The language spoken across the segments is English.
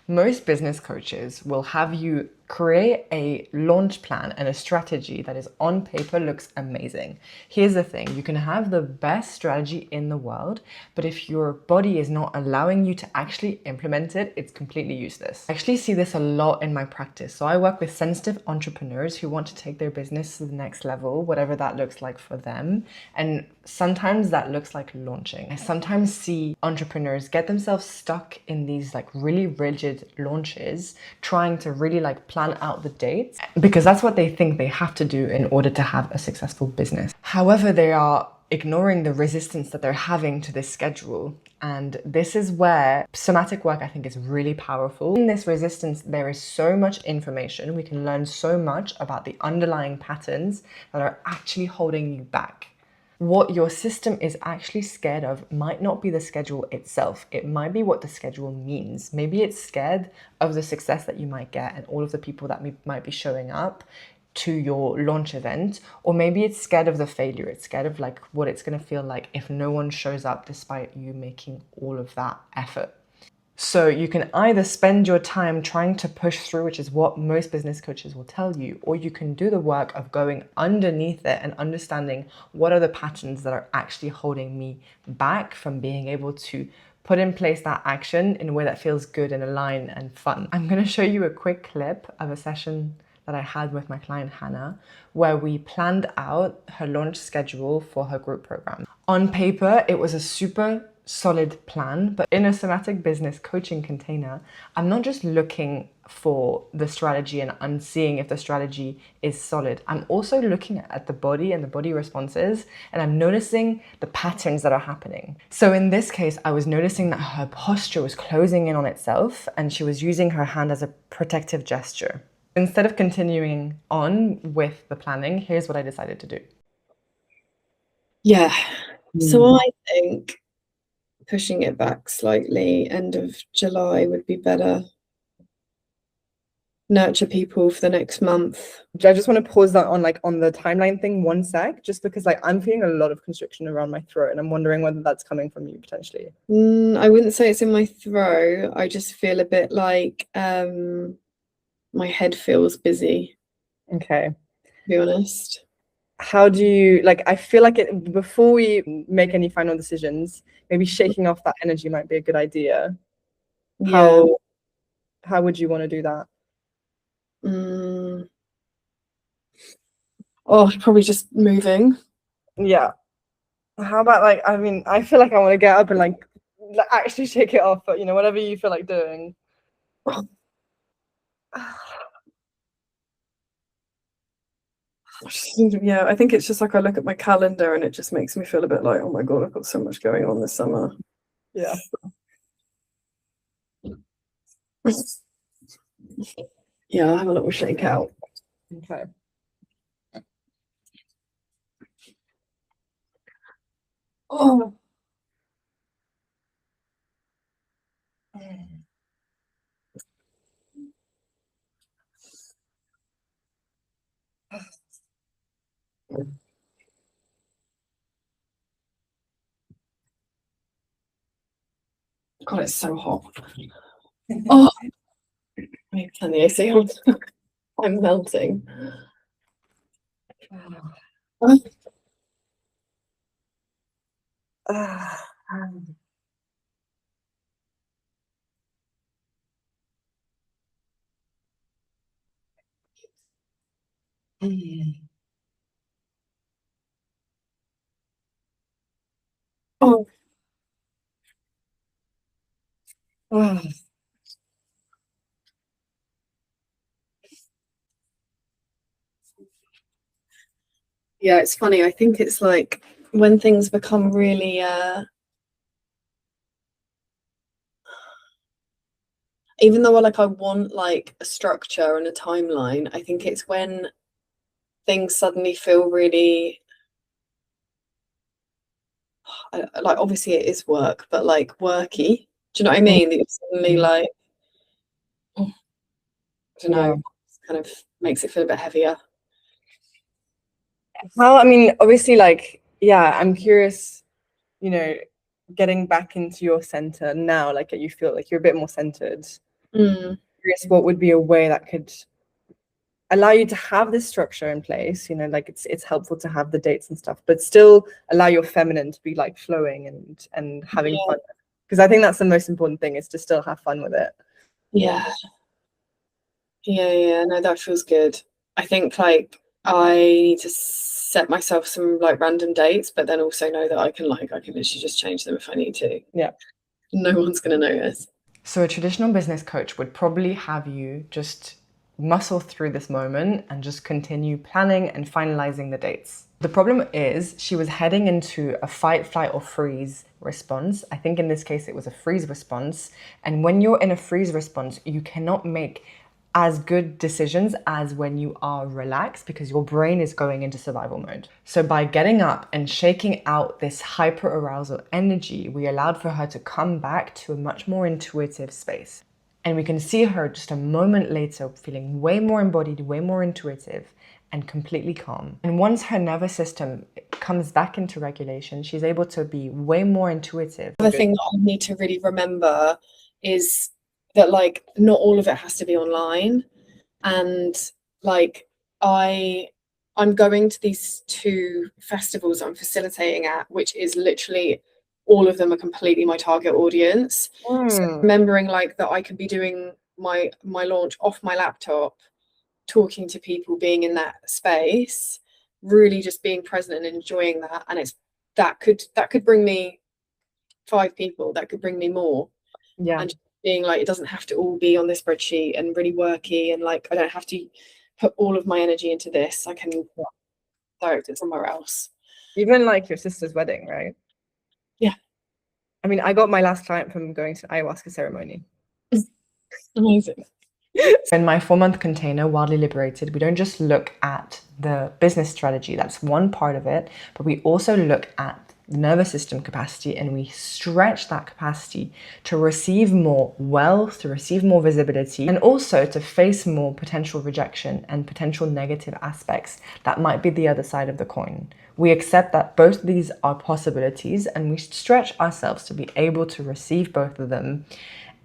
Most business coaches will have you create a launch plan and a strategy that is on paper looks amazing. Here's the thing, you can have the best strategy in the world, but if your body is not allowing you to actually implement it, it's completely useless. I actually see this a lot in my practice. So I work with sensitive entrepreneurs who want to take their business to the next level, whatever that looks like for them. And sometimes that looks like launching. I sometimes see entrepreneurs get themselves stuck in these like really rigid launches, trying to really like plan out the dates because that's what they think they have to do in order to have a successful business. However, they are ignoring the resistance that they're having to this schedule. And this is where somatic work, I think, is really powerful. In this resistance, there is so much information. We can learn so much about the underlying patterns that are actually holding you back. What your system is actually scared of might not be the schedule itself. It might be what the schedule means. Maybe it's scared of the success that you might get and all of the people that might be showing up to your launch event, or maybe it's scared of the failure. It's scared of like what it's going to feel like if no one shows up despite you making all of that effort. So you can either spend your time trying to push through, which is what most business coaches will tell you, or you can do the work of going underneath it and understanding what are the patterns that are actually holding me back from being able to put in place that action in a way that feels good and aligned and fun. I'm going to show you a quick clip of a session that I had with my client Hannah, where we planned out her launch schedule for her group program. On paper, it was a super solid plan, but in a somatic business coaching container, I'm not just looking for the strategy and I'm seeing if the strategy is solid. I'm also looking at the body and the body responses, and I'm noticing the patterns that are happening. So in this case, I was noticing that her posture was closing in on itself and she was using her hand as a protective gesture. Instead of continuing on with the planning, here's what I decided to do. Yeah. So I think pushing it back slightly, end of July would be better. Nurture people for the next month. I just want to pause that on the timeline thing 1 sec, just because like I'm feeling a lot of constriction around my throat and I'm wondering whether that's coming from you potentially. I wouldn't say it's in my throat. I just feel a bit like my head feels busy, Okay. to be honest. How do you like, I feel like it, before we make any final decisions, maybe shaking off that energy might be a good idea. Yeah. How would you want to do that? Oh, probably just moving. Yeah. How about like, I mean, I feel like I want to get up and like actually shake it off, but you know, whatever you feel like doing. Yeah, I think it's just like I look at my calendar and it just makes me feel a bit like, oh my God, I've got so much going on this summer. Yeah. Yeah, I'll have a little shake out. Okay. Oh. God, it's so hot. Oh, I turn the AC on. I'm melting. Oh. Yeah, it's funny. I think it's like when things become really even though like I want like a structure and a timeline, I think it's when things suddenly feel really like, obviously it is work, but like worky. Do you know what I mean? That you're suddenly like, I don't know, kind of makes it feel a bit heavier. Well, I mean, obviously, like, yeah, I'm curious, you know, getting back into your center now, like you feel like you're a bit more centered. Mm. Curious what would be a way that could allow you to have this structure in place, like it's helpful to have the dates and stuff, but still allow your feminine to be like flowing and having Yeah. fun. Because I think that's the most important thing, is to still have fun with it. Yeah. Yeah, no, that feels good. I think like I need to set myself some like random dates, but then also know that I can literally just change them if I need to. Yeah. No one's gonna notice. So a traditional business coach would probably have you just muscle through this moment and just continue planning and finalizing the dates. The problem is she was heading into a fight, flight, or freeze response. I think in this case it was a freeze response. And when you're in a freeze response, you cannot make as good decisions as when you are relaxed, because your brain is going into survival mode. So by getting up and shaking out this hyper arousal energy, we allowed for her to come back to a much more intuitive space. And we can see her just a moment later feeling way more embodied, way more intuitive, and completely calm. And once her nervous system comes back into regulation, she's able to be way more intuitive. The thing that I need to really remember is that like not all of it has to be online, and like I'm going to these 2 festivals I'm facilitating at, which is literally all of them are completely my target audience. So remembering like that I could be doing my launch off my laptop, talking to people, being in that space, really just being present and enjoying that. And that could bring me 5 people, that could bring me more. Yeah. And just being like, it doesn't have to all be on this spreadsheet and really worky, and like I don't have to put all of my energy into this. I can direct it somewhere else. Even like your sister's wedding, right? Yeah. I mean, I got my last client from going to ayahuasca ceremony. Amazing. In my 4-month container, Wildly Liberated, we don't just look at the business strategy, that's one part of it, but we also look at the nervous system capacity, and we stretch that capacity to receive more wealth, to receive more visibility, and also to face more potential rejection and potential negative aspects that might be the other side of the coin. We accept that both of these are possibilities, and we stretch ourselves to be able to receive both of them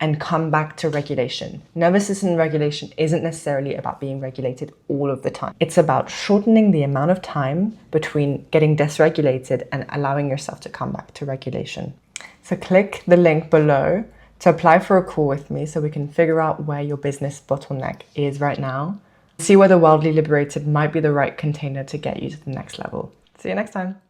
and come back to regulation. Nervous system regulation isn't necessarily about being regulated all of the time. It's about shortening the amount of time between getting dysregulated and allowing yourself to come back to regulation. So click the link below to apply for a call with me so we can figure out where your business bottleneck is right now. See whether Wildly Liberated might be the right container to get you to the next level. See you next time.